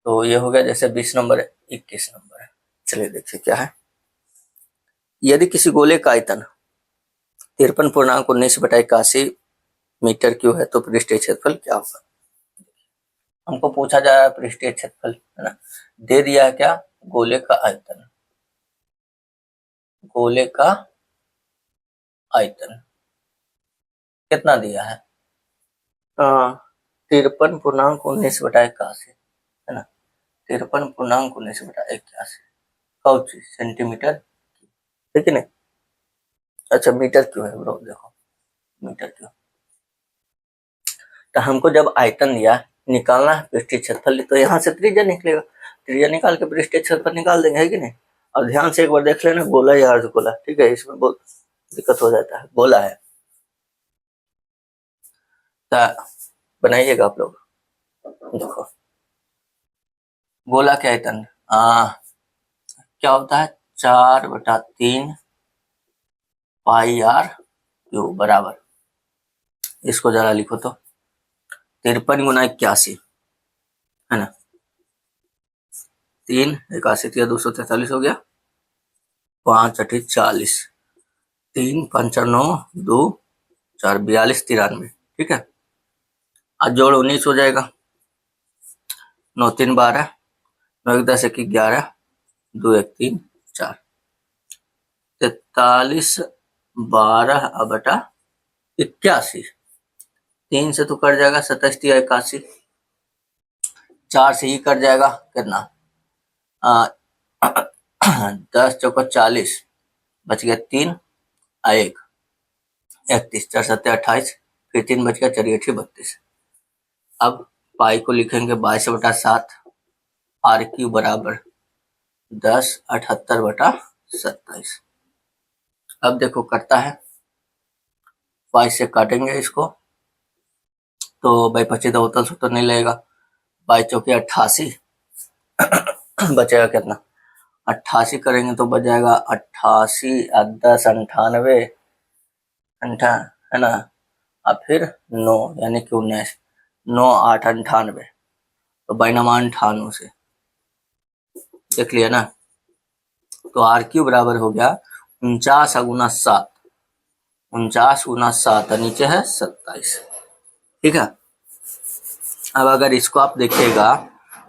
तो ये हो गया जैसे 20 नंबर है, 21 नंबर है। चलिए देखिए क्या है, यदि किसी गोले का आयतन 53.19/81 मीटर क्यूब है तो पृष्ठीय क्षेत्रफल क्या होगा। हमको पूछा जा रहा है पृष्ठीय क्षेत्रफल, है ना। दे दिया है क्या, गोले का आयतन, गोले का आयतन कितना दिया है, 53.19/81, है ना। 53.19/81 कौची सेंटीमीटर, ठीक है नहीं। अच्छा मीटर क्यों है ब्रो, देखो मीटर क्यों, तो हमको जब आयतन दिया निकालना है पृष्ठीय क्षेत्रफल, तो यहाँ से त्रिज्या निकलेगा, त्रिज्या निकाल के पृष्ठीय क्षेत्रफल निकाल देंगे, है कि नहीं। और ध्यान से एक बार देख लेना, गोला या अर्धगोला, ठीक है, इसमें बहुत दिक्कत हो जाता है। गोला है तो बनाइएगा आप लोग, देखो गोला के आयतन क्या होता है, 4/3 पाई आर क्यूब बराबर, इसको जरा लिखो तो 53 × 81, है ना। 3 81 243 हो गया, 5 8 40, 3 5 9 2 4 42 93, ठीक है। आज जोड़ 19 हो जाएगा, 9 3 12, 9 1 10 1 11, 2 1 3 4, 43 12/81, 3 से तो कट जाएगा 27 81, 4 से ही कट जाएगा कितना, 10 चौका 40, बच गया 3 1 31, 4 7 28, फिर 3 बच गया 4 8 32। अब पाई को लिखेंगे 22/7 आर क्यू बराबर 10/78/27। अब देखो करता है, 22 से काटेंगे इसको, तो भाई 25 तो होतल तो नहीं लगेगा, 22 चौके 88 बचेगा कितना, 88 करेंगे तो बच जाएगा 88 और 10 98 है ना, और फिर 9 यानी कि 19, 9 8 98, तो बैनामा 98 से देख लिया ना। तो आर क्यू बराबर हो गया 49 गुना 7, 49 गुना 7 नीचे है 27, ठीक है। अब अगर इसको आप देखिएगा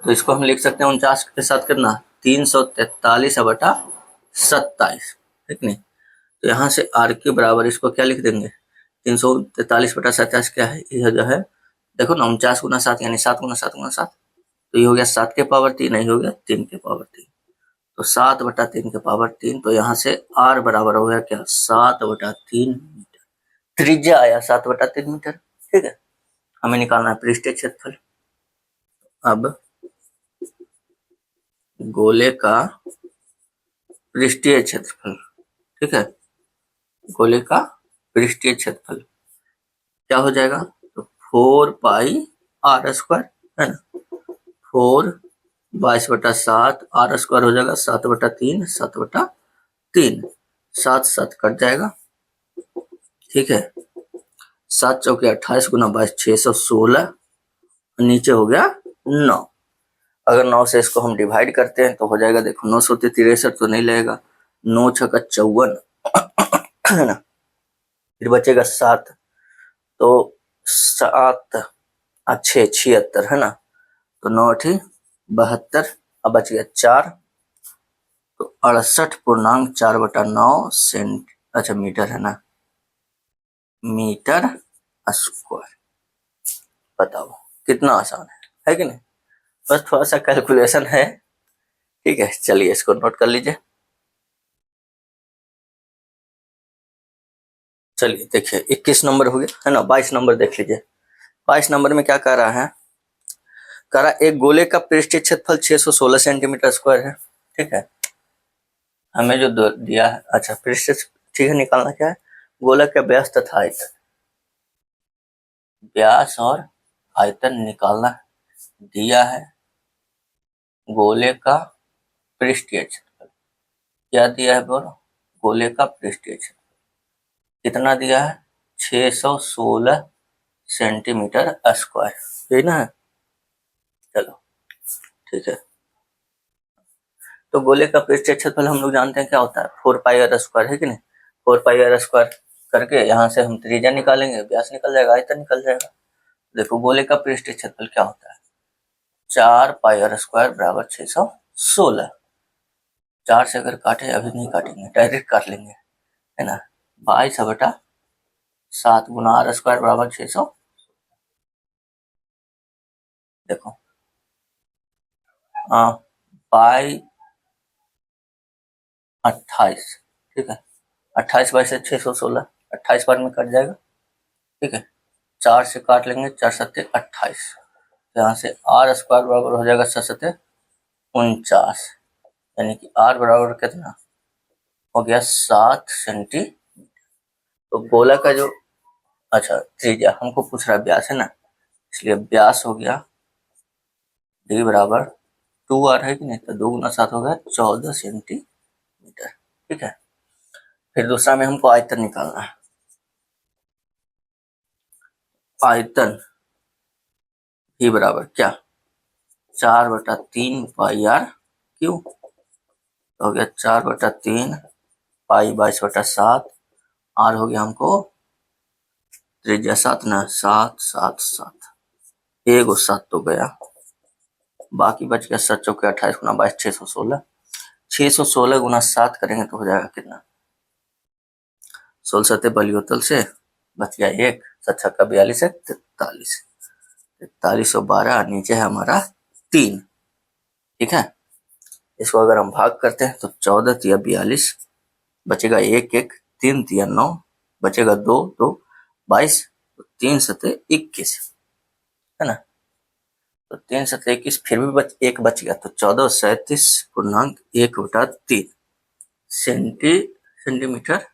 तो इसको हम लिख सकते हैं 49 के साथ कितना 343 बटा 27, ठीक नहीं। तो यहाँ से आर क्यू बराबर इसको क्या लिख देंगे 343 बटा 27 क्या है, यह जो है देखो ना 49 गुना 7 यानी 7 गुना 7 गुना 7, तो ये हो गया 7 के पावर 3, नहीं हो गया 3 के पावर 3, तो 7 बटा 3 के पावर 3, तो यहाँ से आर बराबर हो गया क्या 7 बटा 3 मीटर, त्रिज्या आया 7 बटा 3 मीटर, ठीक है। हमें निकालना है पृष्ठीय क्षेत्रफल। अब गोले का पृष्ठीय क्षेत्रफल, ठीक है, गोले का पृष्ठीय क्षेत्रफल क्या हो जाएगा, तो 4 पाई आर स्क्वायर है ना, 4 22/7 आर स्क्वायर हो जाएगा 7 बटा 3, 7 बटा 3, 7 7 कट जाएगा, ठीक है। 7 चौके 28 गुना 22 616, नीचे हो गया 9, अगर 9 से इसको हम डिवाइड करते हैं तो हो जाएगा देखो 9 सौ 63 तो नहीं लगेगा, 9 छक्का 54 है ना, फिर बचेगा 7, तो 7 अच्छे 76 है ना, तो 9 अठी 72, अब बच गया 4, तो 68.4 बटा 9 सेंट, अच्छा मीटर है ना, मीटर स्क्वायर। बताओ कितना आसान है कि नहीं, बस थोड़ा सा कैलकुलेशन है, ठीक है। चलिए इसको नोट कर लीजिए। चलिए देखिए 21 नंबर हो गया है ना, 22 नंबर देख लीजिए। 22 नंबर में क्या कह रहा है, कह रहा एक गोले का पृष्ठीय क्षेत्रफल 616 सेंटीमीटर स्क्वायर है, ठीक है। हमें जो दिया है, अच्छा पृष्ठ, ठीक है, निकालना क्या है, गोला का व्यास तथा आयतन, व्यास और आयतन निकालना दिया है। गोले का पृष्ठीय क्षेत्रफल क्या दिया है बोलो, गोले का पृष्ठीय क्षेत्रफल कितना दिया है 616 सेंटीमीटर स्क्वायर, यही ना है। चलो ठीक है, तो गोले का पृष्ठीय क्षेत्रफल हम लोग जानते हैं क्या होता है 4 पाई आर स्क्वायर, है कि नहीं। 4 पाई आर स्क्वायर करके यहाँ से हम त्रिज्या निकालेंगे, व्यास निकल जाएगा, आयतन निकल जाएगा। देखो गोले का पृष्ठीय क्षेत्रफल क्या होता है 4 पाई आर स्क्वायर बराबर 616, 4 से अगर काटे, अभी नहीं काटेंगे डायरेक्ट काट लेंगे है ना, 22/7 गुना आर स्क्वायर बराबर 600, देखो बाई 28, ठीक है, 28 बाई से 616, 28 बार में कट जाएगा, ठीक है। 4 से काट लेंगे, 4 सत्ते 28, यहाँ से आर स्क्वायर बराबर हो जाएगा 7 सत्ते 49, यानी कि आर बराबर कितना हो गया 7 सेंटीमीटर। तो गोला का जो, अच्छा त्रिज्या हमको पूछ रहा है व्यास है ना, इसलिए व्यास हो गया डी बराबर 2r है कि नहीं, तो 2 गुना 7 हो गया 14 सेंटीमीटर, ठीक है। फिर दूसरा में हमको आयतन निकालना है, आयतन ही बराबर क्या 4/3 पाई आर क्यू, हो गया 4/3 पाई 22/7, आर हो गया हमको त्रिज्या 7 ना, 7 7 7, एगो 7 तो गया, बाकी बच गया 7 चौके 28 गुना 22 616, 616 गुना 7 करेंगे तो हो जाएगा कितना 16 सत्ते बलियोतल से बच गया 1, 7 छक्का 42 है 43, 4312, नीचे है हमारा 3, ठीक है। इसको अगर हम भाग करते हैं तो 14 तिया 42, बचेगा 1 1, 3 तिया 9, बचेगा 2 2 22, 3 सत्ते 21, है ना, तो 3 सत्ते 21, फिर भी एक बच गया, तो 1437.1/3 सेंटीमीटर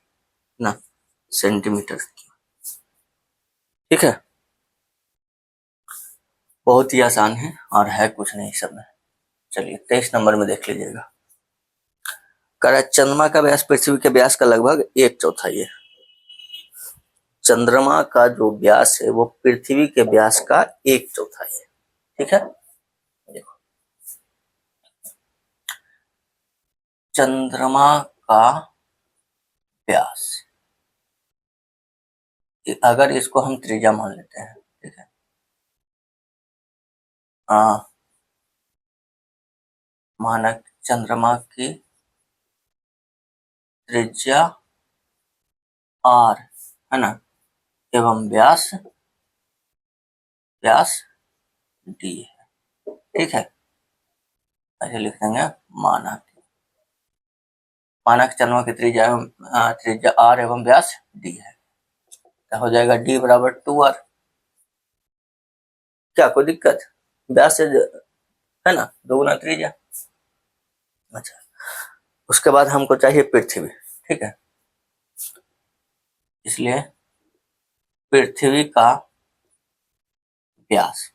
ना, सेंटीमीटर, ठीक है। बहुत ही आसान है और है कुछ नहीं सब में। चलिए 23 नंबर में देख लीजिएगा। कह रहा है चंद्रमा का व्यास पृथ्वी के व्यास का लगभग 1/4 है। चंद्रमा का जो व्यास है वो पृथ्वी के व्यास का 1/4 है। ठीक है, देखो चंद्रमा का व्यास, अगर इसको हम त्रिज्या मान लेते हैं, ठीक है, मानक चंद्रमा की त्रिज्या r है ना, एवं व्यास d है। ठीक है, ऐसे लिख देंगे मानक चंद्रमा की त्रिज्या r एवं व्यास d है, तो हो जाएगा d बराबर 2r। क्या कोई दिक्कत? व्यास से है ना, दोगुना त्रिज्या। अच्छा, उसके बाद हमको चाहिए पृथ्वी। ठीक है, इसलिए पृथ्वी का व्यास,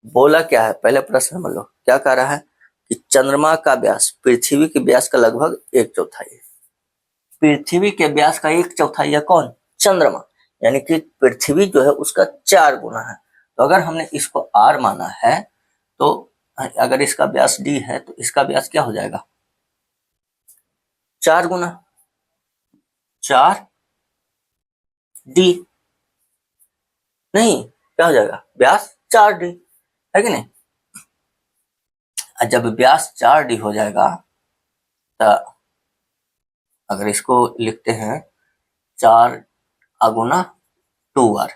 बोला क्या है पहले प्रश्न समझ लो, क्या कह रहा है कि चंद्रमा का व्यास पृथ्वी के व्यास का लगभग 1/4 है। पृथ्वी के व्यास का 1/4 है कौन? चंद्रमा, यानी कि पृथ्वी जो है उसका 4 गुना है। तो अगर हमने इसको r माना है तो अगर इसका व्यास d है तो इसका व्यास क्या हो जाएगा? 4 गुना 4 d, नहीं क्या हो जाएगा? व्यास 4d है कि नहीं। जब व्यास 4d हो जाएगा तो अगर इसको लिखते हैं 4 गुना 2r,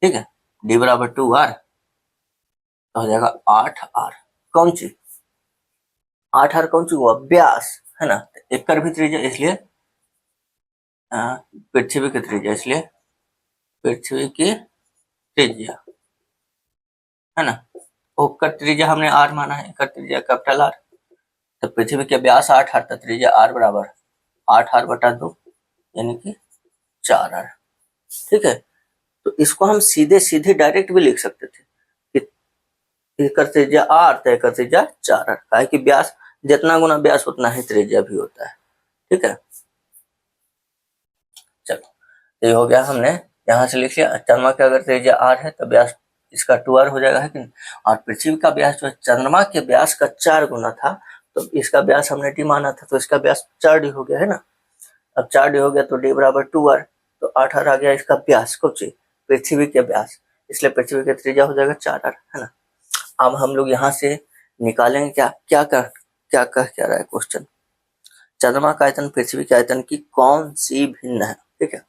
ठीक है, d बराबर 2r, तो हो जाएगा 8r। कौन सी 8r? कौन सी हुआ? व्यास है ना, एक कर भी त्रिज्या, इसलिए पृथ्वी की त्रिज्या, इसलिए पृथ्वी की त्रिज्या है ना, ओकर त्रिज्या हमने r माना है, एकर त्रिज्या कैपिटल R, तो पृथ्वी के व्यास 8r, तो त्रिज्या r बराबर 8r बटा 2 यानी कि 4r। ठीक है, तो इसको हम सीधे सीधे डायरेक्ट भी लिख सकते थे कि एकर त्रिज्या r तो एकर त्रिज्या 4r, काहे कि व्यास जितना गुना व्यास उतना ही त्रिज्या भी होता है। ठीक है, चलो ये हो गया, हमने यहाँ से लिख लिया चंद्रमा का अगर त्रिज्या r है तो व्यास इसका 2r हो जाएगा, है कि नहीं। और पृथ्वी का व्यास जो चंद्रमा के व्यास का 4 गुना था, तो इसका व्यास हमने d माना था, तो इसका व्यास 4d हो गया है ना। अब 4d हो गया तो d बराबर 2r, तो 8r आ गया इसका व्यास, कौन सी? पृथ्वी के व्यास, इसलिए पृथ्वी की त्रिज्या हो जाएगा 4r, है ना। अब हम लोग यहाँ से निकालेंगे क्या कह रहा है क्वेश्चन, चंद्रमा का आयतन पृथ्वी के आयतन की कौन सी भिन्न है। ठीक है,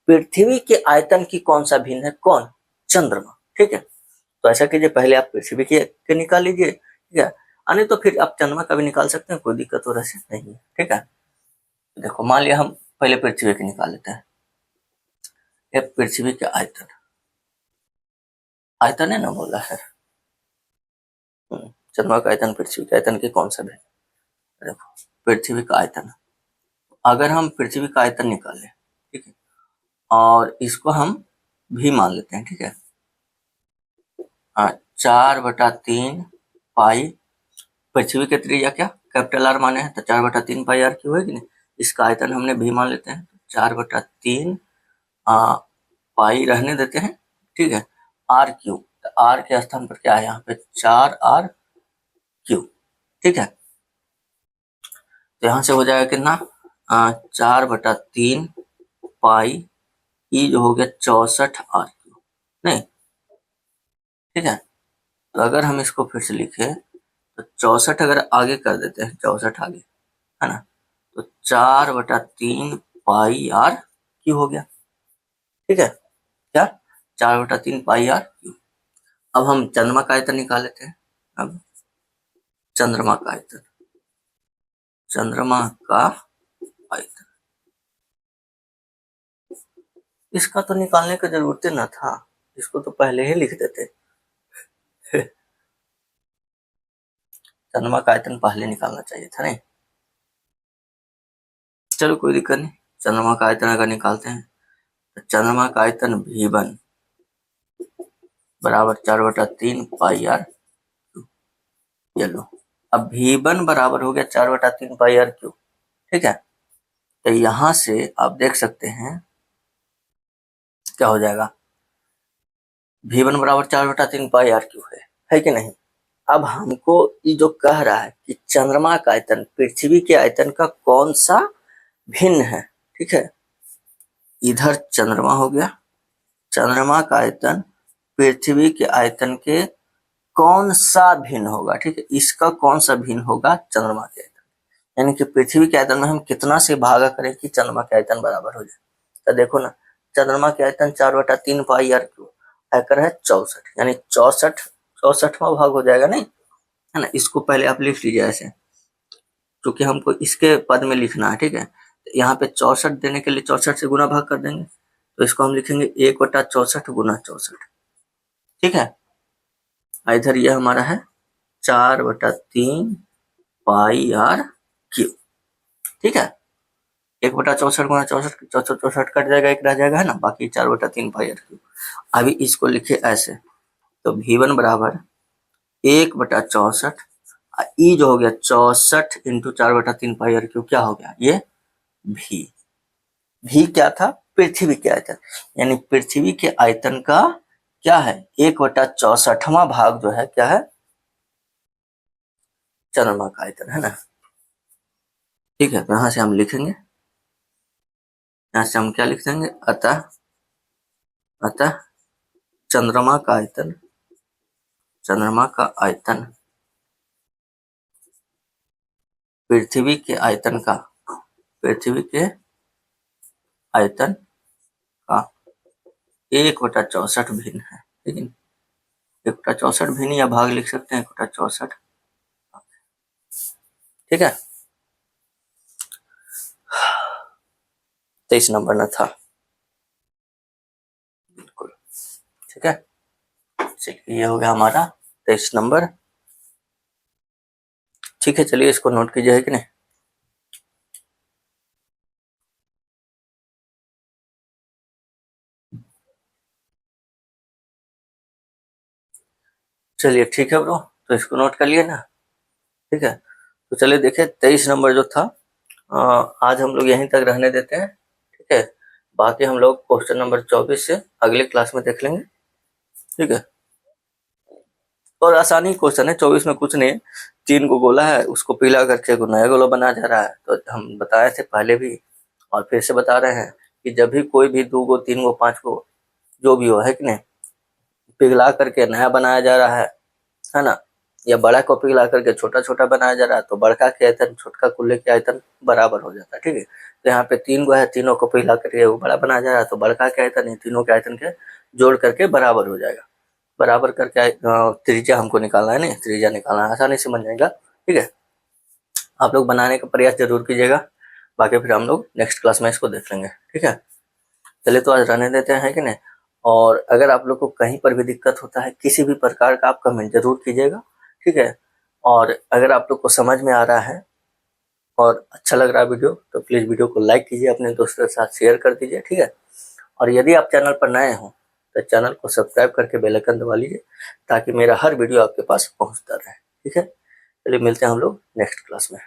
पृथ्वी के आयतन की कौन सा भिन्न है? कौन? चंद्रमा। ठीक है, तो ऐसा कीजिए, पहले आप पृथ्वी के निकाल लीजिए, ठीक है, नहीं तो फिर आप चंद्रमा का भी निकाल सकते हैं, कोई दिक्कत हो रही नहीं है। ठीक है, देखो मान लिया हम पहले पृथ्वी के निकाल लेते हैं। ये पृथ्वी के आयतन, आयतन है ना बोला है, चंद्रमा का आयतन पृथ्वी के आयतन के कौन सा भिन्न? देखो पृथ्वी का आयतन, अगर हम पृथ्वी का आयतन निकालें, ठीक है, और इसको हम भी मान लेते हैं, ठीक है, 4/3 पाई, पृथ्वी के त्रिज्या क्या कैपिटल R माने हैं, तो 4/3 पाई R क्यों है कि नहीं, इसका आयतन हमने भी मान लेते हैं, 4/3 पाई रहने देते हैं, ठीक है, R क्यूब, तो R के स्थान पर क्या है यहाँ पे 4R क्यूब। ठीक है, तो यहाँ से हो जाएगा कितना, 4/3 पाई, ई जो हो गया 64R क्यूब, नहीं। ठीक है, तो अगर हम इसको फिर से लिखे तो 64 अगर आगे कर देते हैं, 64 आगे है ना, तो 4/3 पाई R क्यूब हो गया। ठीक है, क्या 4/3 पाई R क्यूब। अब हम चंद्रमा का आयतन निकाल लेते हैं। अब चंद्रमा का आयतन, चंद्रमा का आयतन, इसका तो निकालने की जरूरत ना था, इसको तो पहले ही लिख देते। चंद्रमा का आयतन पहले निकालना चाहिए था, नहीं। चलो कोई दिक्कत नहीं, चंद्रमा का आयतन अगर निकालते हैं तो चंद्रमा का आयतन V1 बराबर 4/3 पाई आर, ये लो। अब V1 बराबर हो गया 4/3 पाई आर क्यू, ठीक है। तो यहां से आप देख सकते हैं क्या हो जाएगा, V1 बराबर 4/3 पाई आर क्यू है कि नहीं। अब हमको ये जो कह रहा है कि चंद्रमा का आयतन पृथ्वी के आयतन का कौन सा भिन्न है, ठीक है। इधर चंद्रमा हो गया, चंद्रमा का आयतन पृथ्वी के आयतन के कौन सा भिन्न होगा, ठीक है। इसका कौन सा भिन्न होगा चंद्रमा के आयतन, यानी कि पृथ्वी के आयतन में हम कितना से भागा करें कि चंद्रमा के आयतन बराबर हो जाए। तो देखो ना, चंद्रमा के आयतन 4/3 पाई आर क्यू, आयकर है 64, यानी 64वां भाग हो जाएगा, नहीं है ना। इसको पहले आप लिख लीजिए ऐसे, क्योंकि हमको इसके पद में लिखना है, ठीक है। तो यहाँ पे 64 देने के लिए 64 से गुना भाग कर देंगे, तो इसको हम लिखेंगे 1/64 गुना 64, ठीक है। इधर ये हमारा है 4/3 पाई आर क्यू, ठीक है। 1/64 गुना 64, 64 कट जाएगा, एक रह जाएगा, है ना, बाकी 4/3 पाई आर क्यू। अभी इसको लिखे ऐसे, तो V1 बराबर 1/64, ई जो हो गया 64 इंटू 4/3 पाई आर क्यू, क्या हो गया ये भी क्या था, पृथ्वी के आयतन, यानी पृथ्वी के आयतन का क्या है 1/64वां भाग जो है क्या है, चंद्रमा का आयतन, है ना। ठीक है, तो यहां से हम लिखेंगे, यहां से हम क्या लिख देंगे, अतः चंद्रमा का आयतन, चंद्रमा का आयतन पृथ्वी के आयतन का, पृथ्वी के आयतन का 1/64 भिन्न है, लेकिन 1/64 भिन्न या भाग लिख सकते हैं 1/64, ठीक है। 23 नंबर न था, बिल्कुल ठीक है। चलिए ये हो गया हमारा 23 नंबर, ठीक है। चलिए इसको नोट कीजिए, है कि नहीं। चलिए ठीक है ब्रो, तो इसको नोट कर लिए ना, ठीक है। तो चलिए देखिए 23 नंबर जो था, आज हम लोग यहीं तक रहने देते हैं, ठीक है। बाकी हम लोग क्वेश्चन नंबर 24 से अगले क्लास में देख लेंगे, ठीक है। और आसानी क्वेश्चन है, 24 में कुछ नहीं, 3 को गोला है, उसको पीला करके को नया गोला बनाया जा रहा है। तो हम बताए थे पहले भी और फिर से बता रहे हैं कि जब भी कोई भी 2 गो 3 गो 5 गो जो भी हो, है कि नहीं, पिघला करके नया बनाया जा रहा है ना, या बड़ा को पिघला करके छोटा छोटा बनाया जा रहा है, तो बड़का के आयतन छोटका कुल्ले के आयतन बराबर हो जाता है, ठीक है। तो यहाँ पे 3 गो है, तीनों को पिघला करके वो बड़ा बनाया जा रहा है, तो बड़का के आयतन इन तीनों के आयतन के जोड़ करके बराबर हो जाएगा। बराबर करके त्रिज्या हमको निकालना है, नहीं त्रिज्या निकालना है, आसानी से बन जाएगा, ठीक है। आप लोग बनाने का प्रयास जरूर कीजिएगा, बाकी फिर हम लोग नेक्स्ट क्लास में इसको देख लेंगे, ठीक है। चलिए तो आज रहने देते हैं, कि नहीं। और अगर आप लोग को कहीं पर भी दिक्कत होता है किसी भी प्रकार का, आप कमेंट जरूर कीजिएगा, ठीक है। और अगर आप लोग को समझ में आ रहा है और अच्छा लग रहा है वीडियो, तो प्लीज वीडियो को लाइक कीजिए, अपने दोस्तों के साथ शेयर कर दीजिए, ठीक है। और यदि आप चैनल पर नए हो तो चैनल को सब्सक्राइब करके बेल आइकन दबा लीजिए, ताकि मेरा हर वीडियो आपके पास पहुंचता रहे, ठीक है। चलिए मिलते हैं हम लोग नेक्स्ट क्लास में।